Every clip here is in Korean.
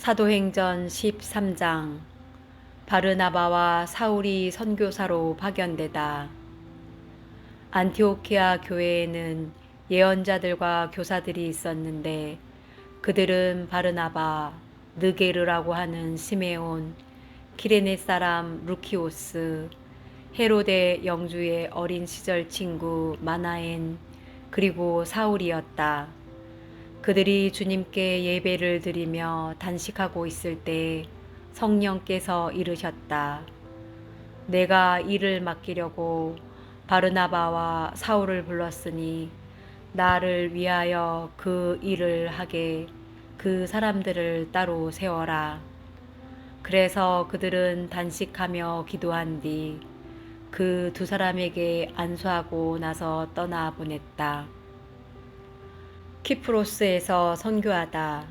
사도행전 13장. 바르나바와 사울이 선교사로 파견되다. 안티오키아 교회에는 예언자들과 교사들이 있었는데 그들은 바르나바, 느게르라고 하는 시메온, 키레네 사람 루키오스, 헤로데 영주의 어린 시절 친구 마나엔, 그리고 사울이었다. 그들이 주님께 예배를 드리며 단식하고 있을 때 성령께서 이르셨다. 내가 일을 맡기려고 바르나바와 사울을 불렀으니 나를 위하여 그 일을 하게 그 사람들을 따로 세워라. 그래서 그들은 단식하며 기도한 뒤 그 두 사람에게 안수하고 나서 떠나 보냈다. 키프로스에서 선교하다.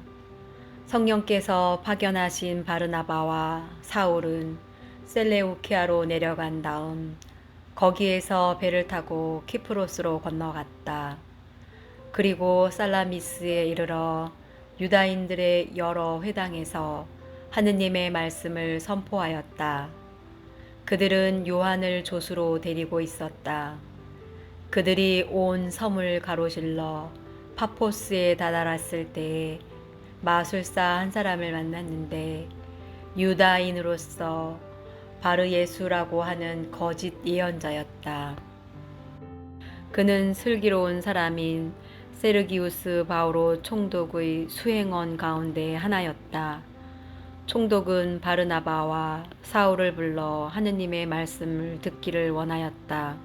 성령께서 파견하신 바르나바와 사울은 셀레우키아로 내려간 다음 거기에서 배를 타고 키프로스로 건너갔다. 그리고 살라미스에 이르러 유다인들의 여러 회당에서 하느님의 말씀을 선포하였다. 그들은 요한을 조수로 데리고 있었다. 그들이 온 섬을 가로질러 파포스에 다다랐을 때에 마술사 한 사람을 만났는데 유다인으로서 바르예수라고 하는 거짓 예언자였다. 그는 슬기로운 사람인 세르기우스 바오로 총독의 수행원 가운데 하나였다. 총독은 바르나바와 사울을 불러 하느님의 말씀을 듣기를 원하였다.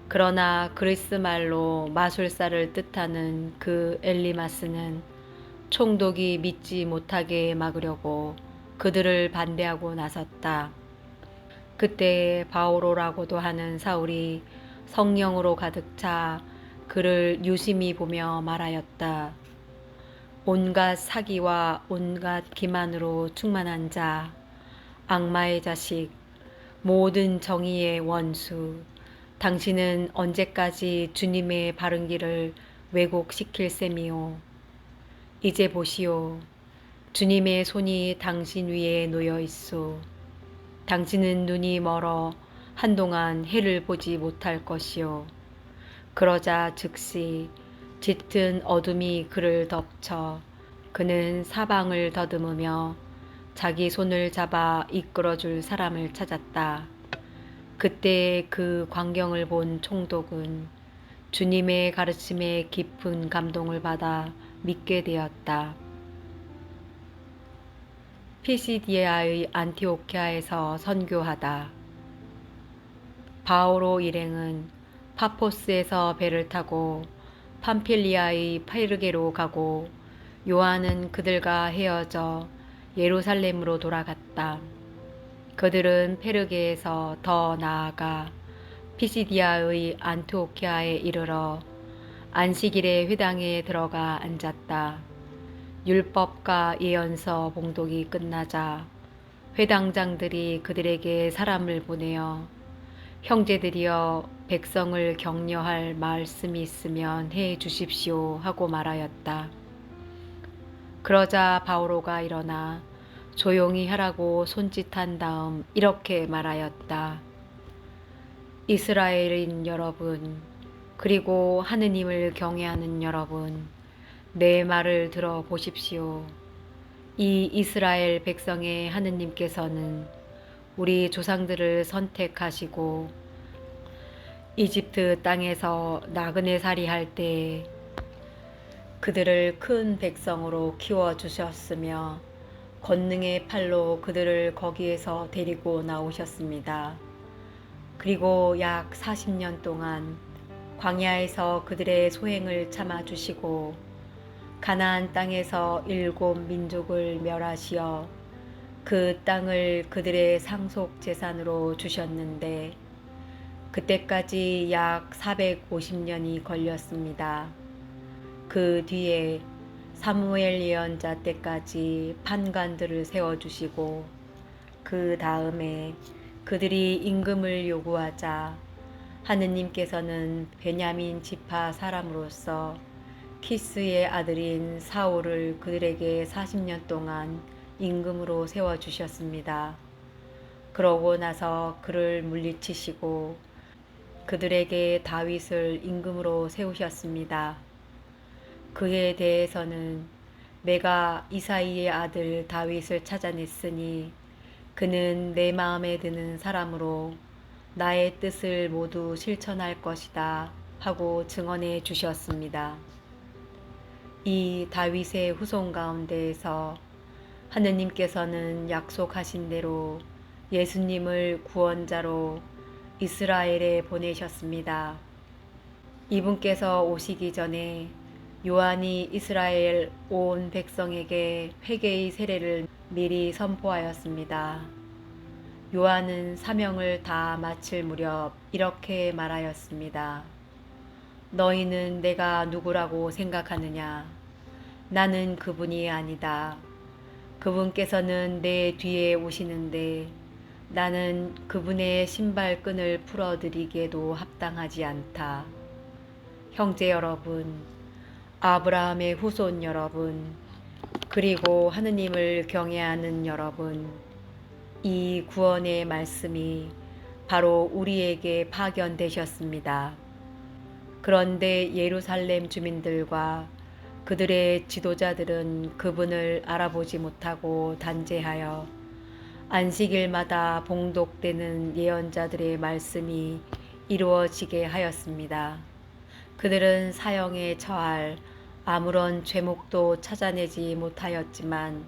그러나 그리스 말로 마술사를 뜻하는 그 엘리마스는 총독이 믿지 못하게 막으려고 그들을 반대하고 나섰다. 그때 바오로라고도 하는 사울이 성령으로 가득 차 그를 유심히 보며 말하였다. 온갖 사기와 온갖 기만으로 충만한 자, 악마의 자식, 모든 정의의 원수, 당신은 언제까지 주님의 바른 길을 왜곡시킬 셈이오. 이제 보시오. 주님의 손이 당신 위에 놓여 있소. 당신은 눈이 멀어 한동안 해를 보지 못할 것이오. 그러자 즉시 짙은 어둠이 그를 덮쳐 그는 사방을 더듬으며 자기 손을 잡아 이끌어줄 사람을 찾았다. 그때 그 광경을 본 총독은 주님의 가르침에 깊은 감동을 받아 믿게 되었다. 피시디아의 안티오키아에서 선교하다. 바오로 일행은 파포스에서 배를 타고 팜필리아의 페르게로 가고 요한은 그들과 헤어져 예루살렘으로 돌아갔다. 그들은 페르게에서 더 나아가 피시디아의 안티오키아에 이르러 안식일의 회당에 들어가 앉았다. 율법과 예언서 봉독이 끝나자 회당장들이 그들에게 사람을 보내어 형제들이여 백성을 격려할 말씀이 있으면 해 주십시오 하고 말하였다. 그러자 바오로가 일어나 조용히 하라고 손짓한 다음 이렇게 말하였다. 이스라엘인 여러분, 그리고 하느님을 경외하는 여러분, 내 말을 들어 보십시오. 이 이스라엘 백성의 하느님께서는 우리 조상들을 선택하시고 이집트 땅에서 나그네 살이 할 때 그들을 큰 백성으로 키워주셨으며 권능의 팔로 그들을 거기에서 데리고 나오셨습니다. 그리고 약 40년 동안 광야에서 그들의 소행을 참아주시고 가나안 땅에서 7 민족을 멸하시어 그 땅을 그들의 상속 재산으로 주셨는데 그때까지 약 450년이 걸렸습니다. 그 뒤에 사무엘 예언자 때까지 판관들을 세워주시고 그 다음에 그들이 임금을 요구하자 하느님께서는 베냐민 지파 사람으로서 키스의 아들인 사울을 그들에게 40년 동안 임금으로 세워주셨습니다. 그러고 나서 그를 물리치시고 그들에게 다윗을 임금으로 세우셨습니다. 그에 대해서는 내가 이사이의 아들 다윗을 찾아냈으니 그는 내 마음에 드는 사람으로 나의 뜻을 모두 실천할 것이다 하고 증언해 주셨습니다. 이 다윗의 후손 가운데에서 하느님께서는 약속하신 대로 예수님을 구원자로 이스라엘에 보내셨습니다. 이분께서 오시기 전에 요한이 이스라엘 온 백성에게 회개의 세례를 미리 선포하였습니다. 요한은 사명을 다 마칠 무렵 이렇게 말하였습니다. 너희는 내가 누구라고 생각하느냐? 나는 그분이 아니다. 그분께서는 내 뒤에 오시는데 나는 그분의 신발끈을 풀어드리기에도 합당하지 않다. 형제 여러분, 아브라함의 후손 여러분, 그리고 하느님을 경외하는 여러분, 이 구원의 말씀이 바로 우리에게 파견되셨습니다. 그런데 예루살렘 주민들과 그들의 지도자들은 그분을 알아보지 못하고 단죄하여 안식일마다 봉독되는 예언자들의 말씀이 이루어지게 하였습니다. 그들은 사형에 처할 아무런 죄목도 찾아내지 못하였지만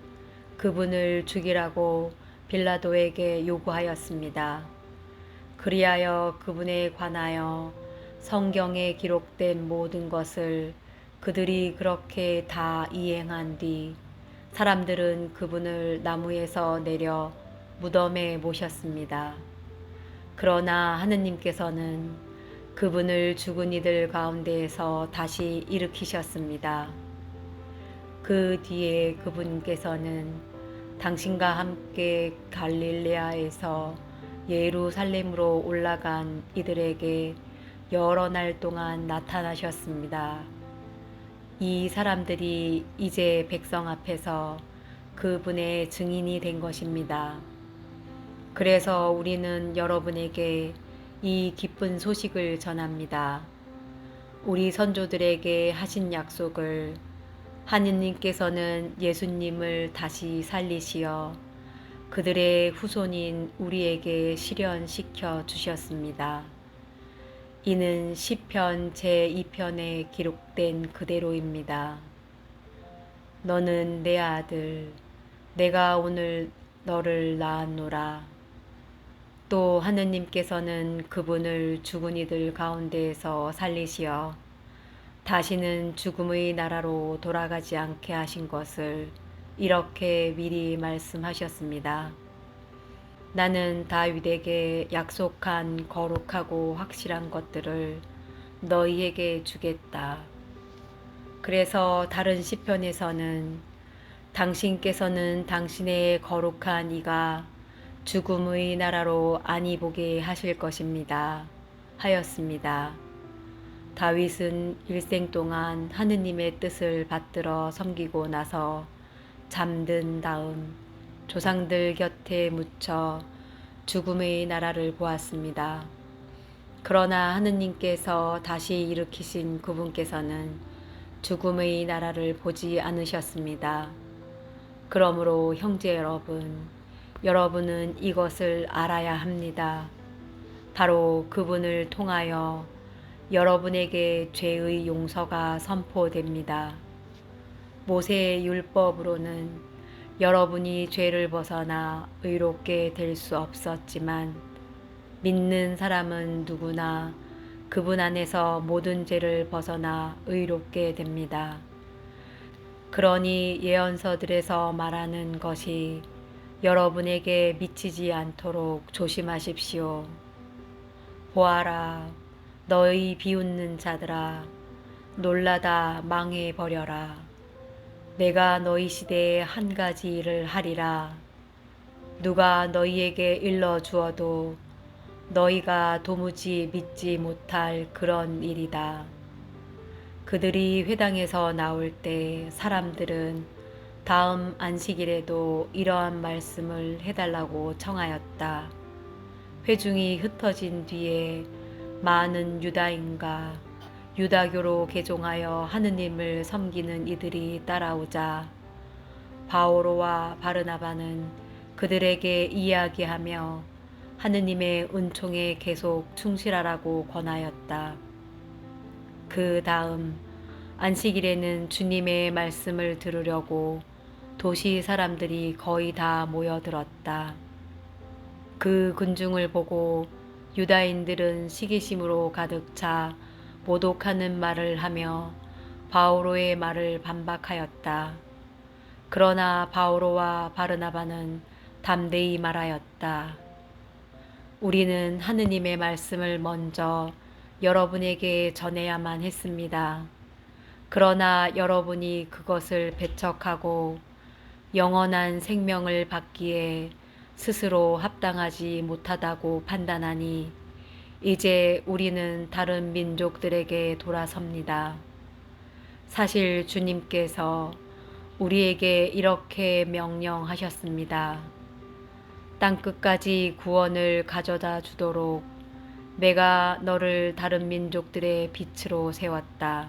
그분을 죽이라고 빌라도에게 요구하였습니다. 그리하여 그분에 관하여 성경에 기록된 모든 것을 그들이 그렇게 다 이행한 뒤 사람들은 그분을 나무에서 내려 무덤에 모셨습니다. 그러나 하느님께서는 그분을 죽은 이들 가운데에서 다시 일으키셨습니다. 그 뒤에 그분께서는 당신과 함께 갈릴레아에서 예루살렘으로 올라간 이들에게 여러 날 동안 나타나셨습니다. 이 사람들이 이제 백성 앞에서 그분의 증인이 된 것입니다. 그래서 우리는 여러분에게 이 기쁜 소식을 전합니다. 우리 선조들에게 하신 약속을 하느님께서는 예수님을 다시 살리시어 그들의 후손인 우리에게 실현시켜 주셨습니다. 이는 시편 제2편에 기록된 그대로입니다. 너는 내 아들, 내가 오늘 너를 낳았노라. 또 하느님께서는 그분을 죽은 이들 가운데에서 살리시어 다시는 죽음의 나라로 돌아가지 않게 하신 것을 이렇게 미리 말씀하셨습니다. 나는 다윗에게 약속한 거룩하고 확실한 것들을 너희에게 주겠다. 그래서 다른 시편에서는 당신께서는 당신의 거룩한 이가 죽음의 나라로 안위 보게 하실 것입니다. 하였습니다. 다윗은 일생 동안 하느님의 뜻을 받들어 섬기고 나서 잠든 다음 조상들 곁에 묻혀 죽음의 나라를 보았습니다. 그러나 하느님께서 다시 일으키신 그분께서는 죽음의 나라를 보지 않으셨습니다. 그러므로 형제 여러분, 여러분은 이것을 알아야 합니다. 바로 그분을 통하여 여러분에게 죄의 용서가 선포됩니다. 모세의 율법으로는 여러분이 죄를 벗어나 의롭게 될 수 없었지만 믿는 사람은 누구나 그분 안에서 모든 죄를 벗어나 의롭게 됩니다. 그러니 예언서들에서 말하는 것이 여러분에게 미치지 않도록 조심하십시오. 보아라, 너희 비웃는 자들아, 놀라다 망해버려라. 내가 너희 시대에 한 가지 일을 하리라. 누가 너희에게 일러 주어도 너희가 도무지 믿지 못할 그런 일이다. 그들이 회당에서 나올 때 사람들은 다음 안식일에도 이러한 말씀을 해달라고 청하였다. 회중이 흩어진 뒤에 많은 유다인과 유다교로 개종하여 하느님을 섬기는 이들이 따라오자 바오로와 바르나바는 그들에게 이야기하며 하느님의 은총에 계속 충실하라고 권하였다. 그 다음 안식일에는 주님의 말씀을 들으려고 도시 사람들이 거의 다 모여들었다. 그 군중을 보고 유다인들은 시기심으로 가득 차 모독하는 말을 하며 바오로의 말을 반박하였다. 그러나 바오로와 바르나바는 담대히 말하였다. 우리는 하느님의 말씀을 먼저 여러분에게 전해야만 했습니다. 그러나 여러분이 그것을 배척하고 영원한 생명을 받기에 스스로 합당하지 못하다고 판단하니 이제 우리는 다른 민족들에게 돌아섭니다. 사실 주님께서 우리에게 이렇게 명령하셨습니다. 땅끝까지 구원을 가져다 주도록 내가 너를 다른 민족들의 빛으로 세웠다.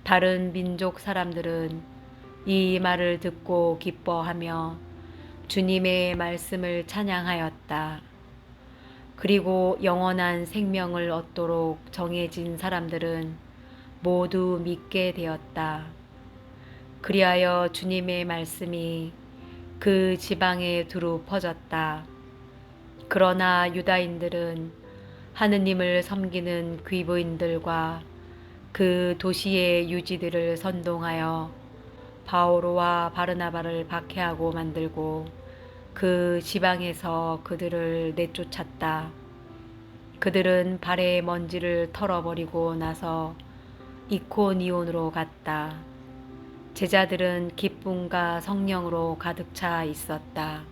다른 민족 사람들은 이 말을 듣고 기뻐하며 주님의 말씀을 찬양하였다. 그리고 영원한 생명을 얻도록 정해진 사람들은 모두 믿게 되었다. 그리하여 주님의 말씀이 그 지방에 두루 퍼졌다. 그러나 유다인들은 하느님을 섬기는 귀부인들과 그 도시의 유지들을 선동하여 바오로와 바르나바를 박해하고 만들고 그 지방에서 그들을 내쫓았다. 그들은 발의 먼지를 털어버리고 나서 이코니온으로 갔다. 제자들은 기쁨과 성령으로 가득 차 있었다.